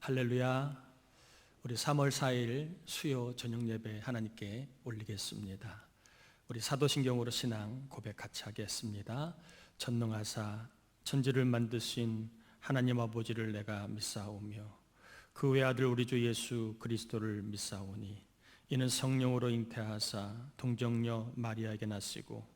할렐루야. 우리 3월 4일 수요 저녁 예배 하나님께 올리겠습니다. 우리 사도신경으로 신앙 고백 같이 하겠습니다. 전능하사 천지를 만드신 하나님 아버지를 내가 믿사오며 그 외아들 우리 주 예수 그리스도를 믿사오니 이는 성령으로 잉태하사 동정녀 마리아에게 나시고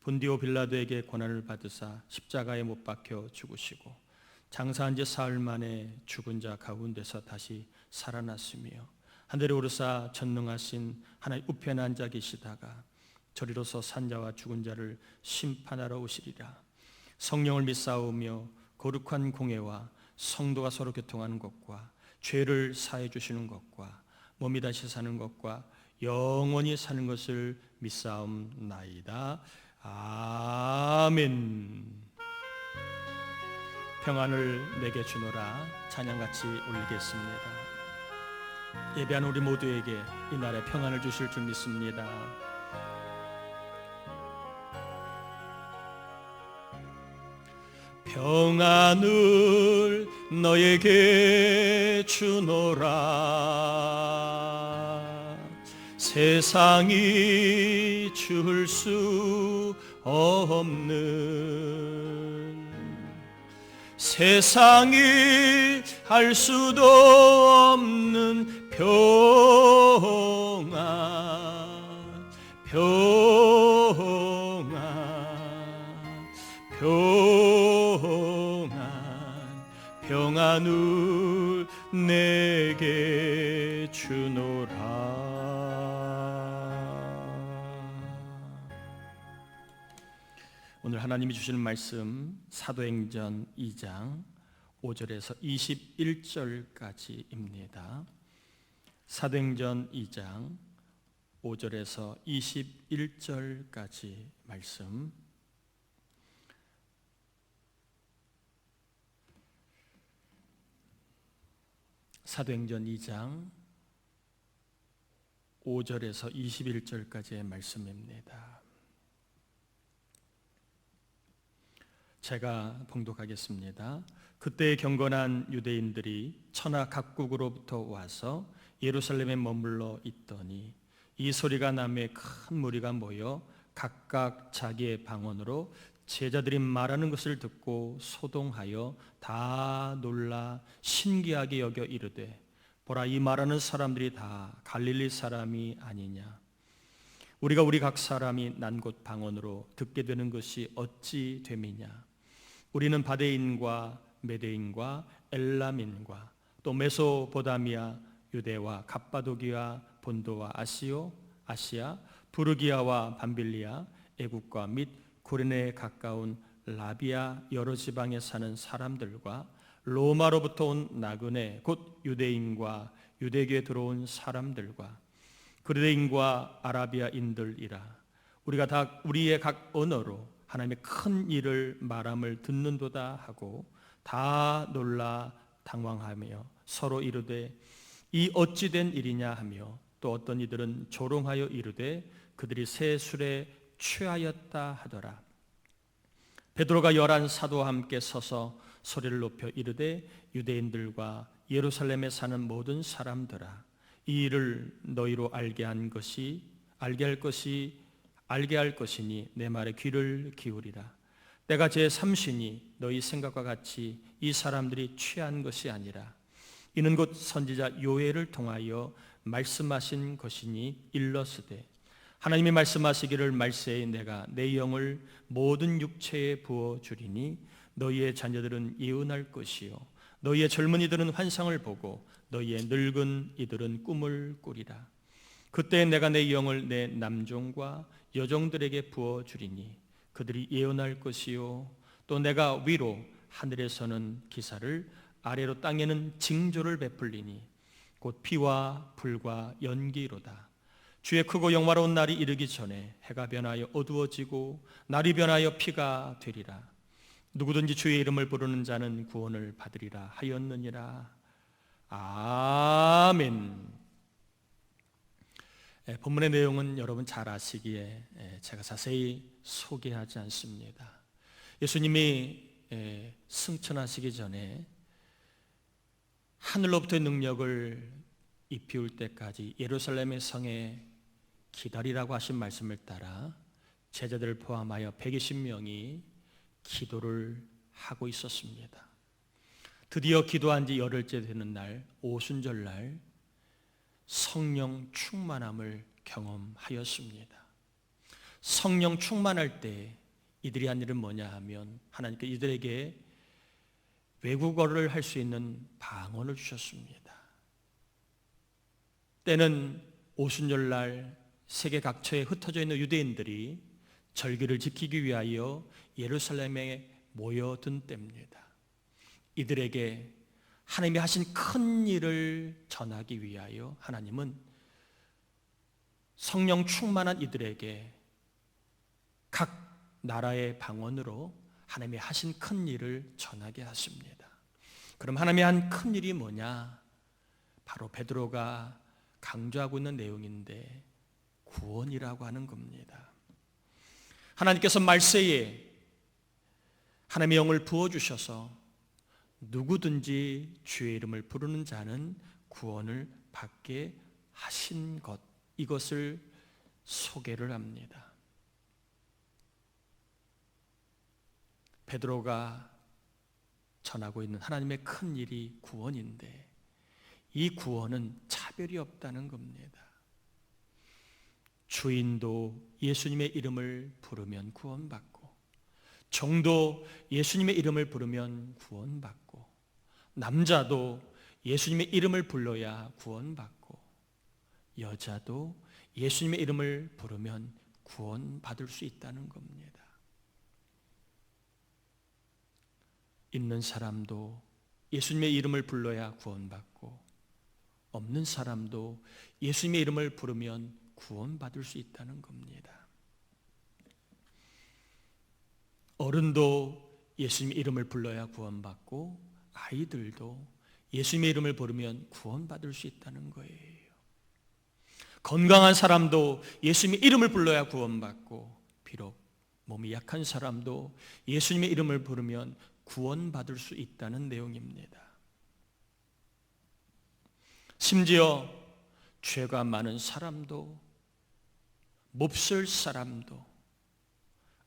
본디오 빌라도에게 고난을 받으사 십자가에 못 박혀 죽으시고 장사한 지 사흘 만에 죽은 자 가운데서 다시 살아났으며 하늘에 오르사 전능하신 하나님 우편에 앉아 계시다가 저리로서 산자와 죽은 자를 심판하러 오시리라. 성령을 믿사오며 거룩한 공회와 성도가 서로 교통하는 것과 죄를 사해 주시는 것과 몸이 다시 사는 것과 영원히 사는 것을 믿사옵나이다. 아멘. 평안을 내게 주노라 찬양같이 올리겠습니다. 예배한 우리 모두에게 이 날에 평안을 주실 줄 믿습니다. 평안을 너에게 주노라. 세상이 줄 수 없는 세상이 할 수도 없는 평안, 평안을 내게 주노라. 오늘 하나님이 주시는 말씀 사도행전 2장 5절에서 21절까지입니다. 사도행전 2장 5절에서 21절까지 말씀. 사도행전 2장 5절에서 21절까지의 말씀입니다. 제가 봉독하겠습니다. 그때 경건한 유대인들이 천하 각국으로부터 와서 예루살렘에 머물러 있더니 이 소리가 나매 큰 무리가 모여 각각 자기의 방언으로 제자들이 말하는 것을 듣고 소동하여 다 놀라 신기하게 여겨 이르되 보라, 이 말하는 사람들이 다 갈릴리 사람이 아니냐. 우리가 우리 각 사람이 난 곳 방언으로 듣게 되는 것이 어찌 됨이냐. 우리는 바데인과 메데인과 엘람인과 또 메소포다미아, 유대와 갑바도기와 본도와 아시아, 부르기아와 밤빌리아, 애국과 및 구레네에 가까운 라비아 여러 지방에 사는 사람들과 로마로부터 온 나그네 곧 유대인과 유대교에 들어온 사람들과 그레인과 아라비아인들이라. 우리가 다 우리의 각 언어로 하나님의 큰 일을 말함을 듣는도다 하고 다 놀라 당황하며 서로 이르되 이 어찌 된 일이냐 하며 또 어떤 이들은 조롱하여 이르되 그들이 새 술에 취하였다 하더라. 베드로가 11 사도와 함께 서서 소리를 높여 이르되 유대인들과 예루살렘에 사는 모든 사람들아, 이 일을 너희로 알게 할 것이니 내 말에 귀를 기울이라. 때가 제3시니 너희 생각과 같이 이 사람들이 취한 것이 아니라 이는 곧 선지자 요엘을 통하여 말씀하신 것이니 일러스되 하나님이 말씀하시기를 말세에 내가 내 영을 모든 육체에 부어주리니 너희의 자녀들은 예언할 것이요 너희의 젊은이들은 환상을 보고 너희의 늙은 이들은 꿈을 꾸리라. 그때 내가 내 영을 내 남종과 여종들에게 부어주리니 그들이 예언할 것이요 또 내가 위로 하늘에서는 기사를 아래로 땅에는 징조를 베풀리니 곧 피와 불과 연기로다. 주의 크고 영화로운 날이 이르기 전에 해가 변하여 어두워지고 날이 변하여 피가 되리라. 누구든지 주의 이름을 부르는 자는 구원을 받으리라 하였느니라. 아멘. 본문의 내용은 여러분 잘 아시기에 제가 자세히 소개하지 않습니다. 예수님이 승천하시기 전에 하늘로부터의 능력을 입히울 때까지 예루살렘의 성에 기다리라고 하신 말씀을 따라 제자들을 포함하여 120명이 기도를 하고 있었습니다. 드디어 기도한 지 열흘째 되는 날, 오순절날 성령 충만함을 경험하였습니다. 성령 충만할 때 이들이 한 일은 뭐냐 하면 하나님께 이들에게 외국어를 할 수 있는 방언을 주셨습니다. 때는 오순절날 세계 각처에 흩어져 있는 유대인들이 절기를 지키기 위하여 예루살렘에 모여든 때입니다. 이들에게 하나님이 하신 큰 일을 전하기 위하여 하나님은 성령 충만한 이들에게 각 나라의 방언으로 하나님이 하신 큰 일을 전하게 하십니다. 그럼 하나님이 한 큰 일이 뭐냐? 바로 베드로가 강조하고 있는 내용인데 구원이라고 하는 겁니다. 하나님께서 말세에 하나님의 영을 부어주셔서 누구든지 주의 이름을 부르는 자는 구원을 받게 하신 것, 이것을 소개를 합니다. 베드로가 전하고 있는 하나님의 큰 일이 구원인데 이 구원은 차별이 없다는 겁니다. 주인도 예수님의 이름을 부르면 구원받고, 종도 예수님의 이름을 부르면 구원받고, 남자도 예수님의 이름을 불러야 구원받고, 여자도 예수님의 이름을 부르면 구원받을 수 있다는 겁니다. 있는 사람도 예수님의 이름을 불러야 구원받고, 없는 사람도 예수님의 이름을 부르면 구원받을 수 있다는 겁니다. 어른도 예수님의 이름을 불러야 구원받고, 아이들도 예수님의 이름을 부르면 구원받을 수 있다는 거예요. 건강한 사람도 예수님의 이름을 불러야 구원받고, 비록 몸이 약한 사람도 예수님의 이름을 부르면 구원받을 수 있다는 내용입니다. 심지어 죄가 많은 사람도, 몹쓸 사람도,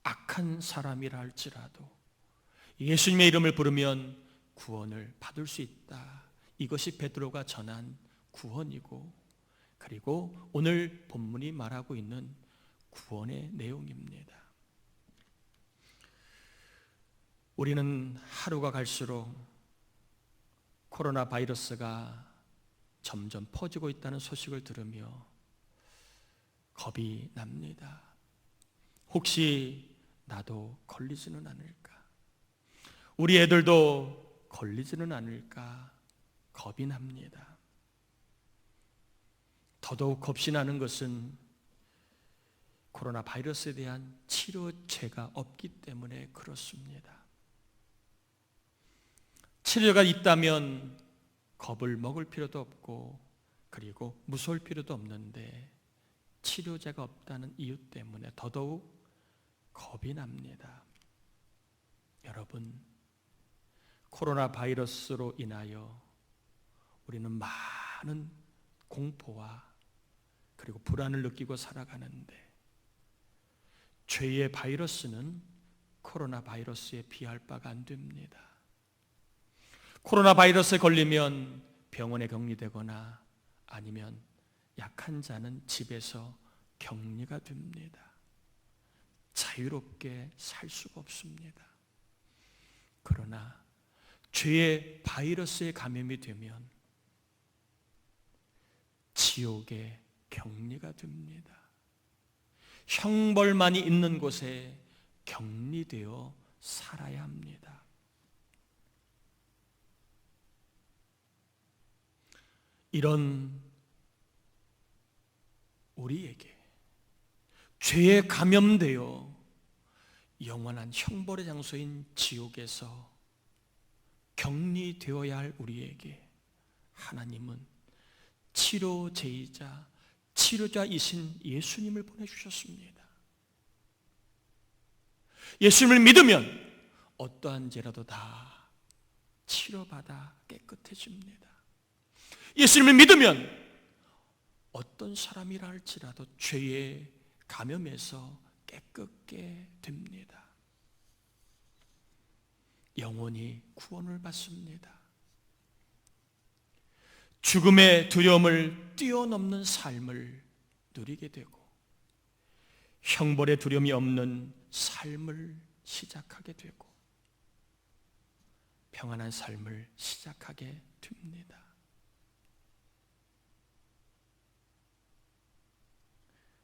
악한 사람이라 할지라도 예수님의 이름을 부르면 구원을 받을 수 있다. 이것이 베드로가 전한 구원이고, 그리고 오늘 본문이 말하고 있는 구원의 내용입니다. 우리는 하루가 갈수록 코로나 바이러스가 점점 퍼지고 있다는 소식을 들으며 겁이 납니다. 혹시 나도 걸리지는 않을까? 우리 애들도 걸리지는 않을까? 겁이 납니다. 더더욱 겁이 나는 것은 코로나 바이러스에 대한 치료제가 없기 때문에 그렇습니다. 치료가 있다면 겁을 먹을 필요도 없고, 그리고 무서울 필요도 없는데 치료제가 없다는 이유 때문에 더더욱 겁이 납니다. 여러분, 코로나 바이러스로 인하여 우리는 많은 공포와 그리고 불안을 느끼고 살아가는데, 죄의 바이러스는 코로나 바이러스에 비할 바가 안 됩니다. 코로나 바이러스에 걸리면 병원에 격리되거나 아니면 약한 자는 집에서 격리가 됩니다. 자유롭게 살 수가 없습니다. 그러나 죄의 바이러스에 감염이 되면 지옥에 격리가 됩니다. 형벌만이 있는 곳에 격리되어 살아야 합니다. 이런 우리에게 죄에 감염되어 영원한 형벌의 장소인 지옥에서 격리되어야 할 우리에게 하나님은 치료제이자 치료자이신 예수님을 보내주셨습니다. 예수님을 믿으면 어떠한 죄라도 다 치료받아 깨끗해집니다. 예수님을 믿으면 어떤 사람이라 할지라도 죄의 감염에서 깨끗게 됩니다. 영원히 구원을 받습니다. 죽음의 두려움을 뛰어넘는 삶을 누리게 되고 형벌의 두려움이 없는 삶을 시작하게 되고 평안한 삶을 시작하게 됩니다.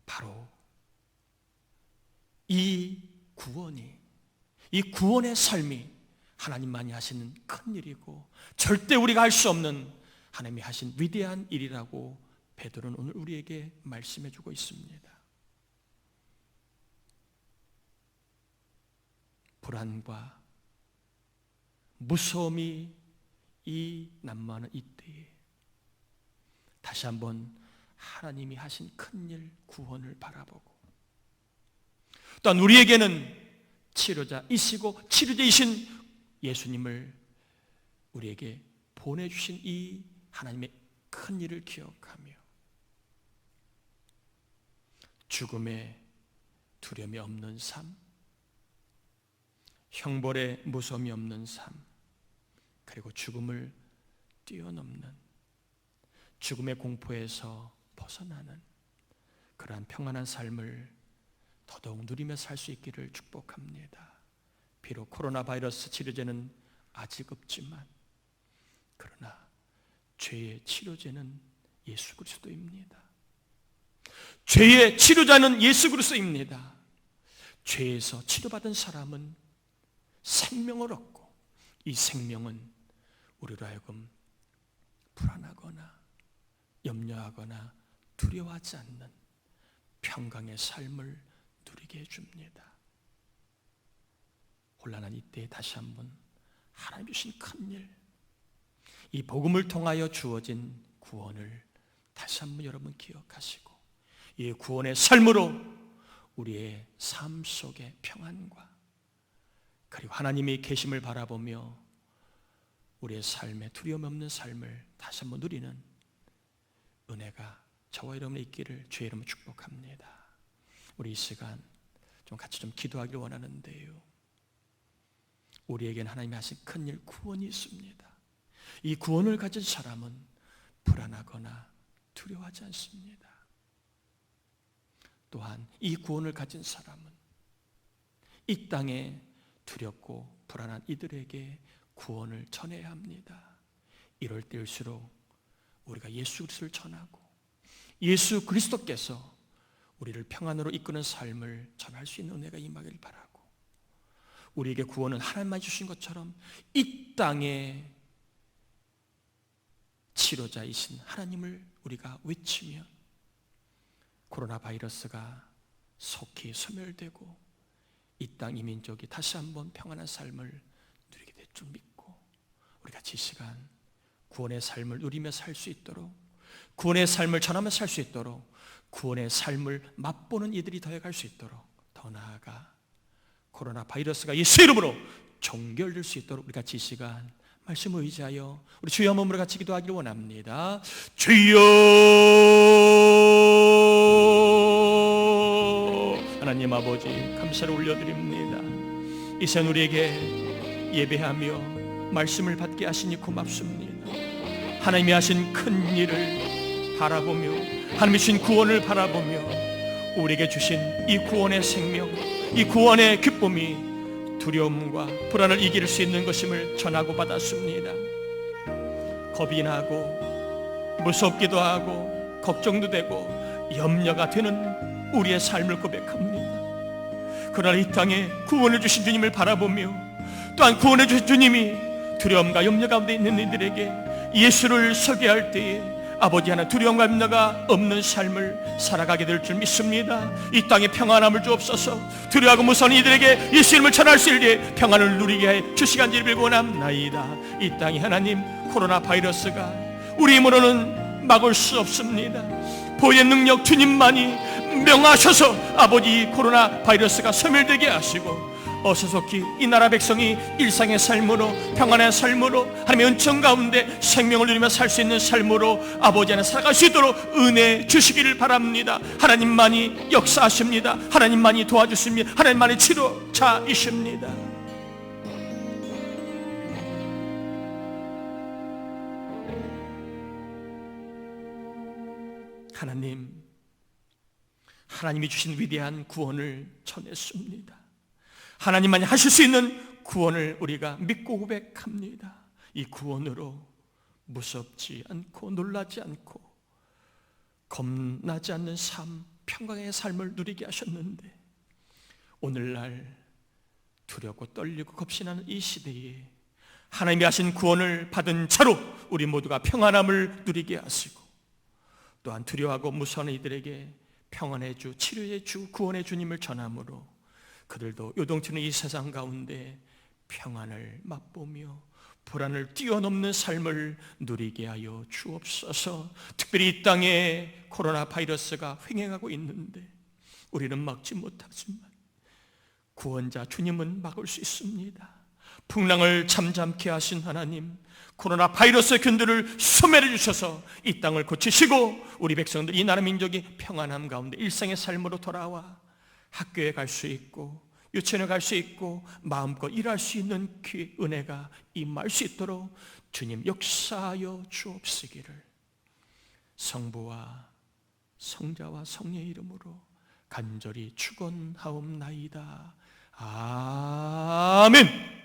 바로 이 구원의 삶이 하나님만이 하시는 큰 일이고 절대 우리가 할 수 없는 하나님이 하신 위대한 일이라고 베드로는 오늘 우리에게 말씀해 주고 있습니다. 불안과 무서움이 이 난무하는 이때에 다시 한번 하나님이 하신 큰일 구원을 바라보고 또한 우리에게는 치료자이시고 치료자이신 예수님을 우리에게 보내주신 이 하나님의 큰일을 기억하며 죽음의 두려움이 없는 삶, 형벌의 무서움이 없는 삶, 그리고 죽음을 뛰어넘는 죽음의 공포에서 벗어나는 그러한 평안한 삶을 더더욱 누리며 살 수 있기를 축복합니다. 비록 코로나 바이러스 치료제는 아직 없지만 그러나 죄의 치료제는 예수 그리스도입니다. 죄의 치료자는 예수 그리스도입니다. 죄에서 치료받은 사람은 생명을 얻고 이 생명은 우리로 하여금 불안하거나 염려하거나 두려워하지 않는 평강의 삶을 누리게 해줍니다. 혼란한 이때에 다시 한번 하나님 주신 큰일, 이 복음을 통하여 주어진 구원을 다시 한번 여러분 기억하시고 이 구원의 삶으로 우리의 삶 속의 평안과 그리고 하나님의 계심을 바라보며 우리의 삶에 두려움 없는 삶을 다시 한번 누리는 은혜가 저와 여러분의 있기를 주의 이름으로 축복합니다. 우리 이 시간 좀 같이 좀 기도하기를 원하는데요, 우리에게는 하나님이 하신 큰일 구원이 있습니다. 이 구원을 가진 사람은 불안하거나 두려워하지 않습니다. 또한 이 구원을 가진 사람은 이 땅에 두렵고 불안한 이들에게 구원을 전해야 합니다. 이럴 때일수록 우리가 예수 그리스도를 전하고 예수 그리스도께서 우리를 평안으로 이끄는 삶을 전할 수 있는 은혜가 임하기를 바라고, 우리에게 구원은 하나님만 주신 것처럼 이 땅에 치료자이신 하나님을 우리가 외치면 코로나 바이러스가 속히 소멸되고 이 땅 이 민족이 다시 한번 평안한 삶을 누리게 될 줄 믿고 우리 같이 이 시간 구원의 삶을 누리며 살 수 있도록, 구원의 삶을 전하며 살 수 있도록, 구원의 삶을 맛보는 이들이 더해갈 수 있도록, 더 나아가 코로나 바이러스가 예수 이름으로 종결될 수 있도록 우리 같이 이 시간 말씀을 의지하여 우리 주여 한번 같이 기도하기를 원합니다. 주여, 하나님 아버지 감사를 올려드립니다. 이 시간 우리에게 예배하며 말씀을 받게 하시니 고맙습니다. 하나님이 하신 큰 일을 바라보며 하나님이 주신 구원을 바라보며 우리에게 주신 이 구원의 생명, 이 구원의 기쁨이 두려움과 불안을 이길 수 있는 것임을 전하고 받았습니다. 겁이 나고 무섭기도 하고 걱정도 되고 염려가 되는 우리의 삶을 고백합니다. 그러나 이 땅에 구원해 주신 주님을 바라보며 또한 구원해 주신 주님이 두려움과 염려 가운데 있는 이들에게 예수를 소개할 때에 아버지 하나 두려움과 염려가 없는 삶을 살아가게 될 줄 믿습니다. 이 땅에 평안함을 주옵소서. 두려워하고 무서운 이들에게 예수 이름을 전할 수 있게 평안을 누리게 해 주시간지를 빌고 원합나이다. 이 땅에 하나님 코로나 바이러스가 우리 힘으로는 막을 수 없습니다. 보혈의 능력 주님만이 명하셔서 아버지 코로나 바이러스가 소멸되게 하시고 어수속히 이 나라 백성이 일상의 삶으로, 평안의 삶으로, 하나님의 은총 가운데 생명을 누리며 살 수 있는 삶으로 아버지 안에 살아갈 수 있도록 은혜 주시기를 바랍니다. 하나님만이 역사하십니다. 하나님만이 도와주십니다. 하나님만이 치료자이십니다. 하나님이 주신 위대한 구원을 전했습니다. 하나님만이 하실 수 있는 구원을 우리가 믿고 고백합니다. 이 구원으로 무섭지 않고 놀라지 않고 겁나지 않는 삶, 평강의 삶을 누리게 하셨는데, 오늘날 두렵고 떨리고 겁신하는 이 시대에 하나님이 하신 구원을 받은 자로 우리 모두가 평안함을 누리게 하시고, 또한 두려워하고 무서워하는 이들에게 평안의 주, 치료의 주, 구원의 주님을 전함으로 그들도 요동치는 이 세상 가운데 평안을 맛보며 불안을 뛰어넘는 삶을 누리게 하여 주옵소서. 특별히 이 땅에 코로나 바이러스가 횡행하고 있는데 우리는 막지 못하지만 구원자 주님은 막을 수 있습니다. 풍랑을 잠잠케 하신 하나님, 코로나 바이러스의 균들을 소멸해 주셔서 이 땅을 고치시고 우리 백성들, 이 나라 민족이 평안함 가운데 일상의 삶으로 돌아와 학교에 갈 수 있고 유치원에 갈 수 있고 마음껏 일할 수 있는 그 은혜가 임할 수 있도록 주님 역사하여 주옵시기를 성부와 성자와 성령의 이름으로 간절히 축원하옵나이다. 아멘.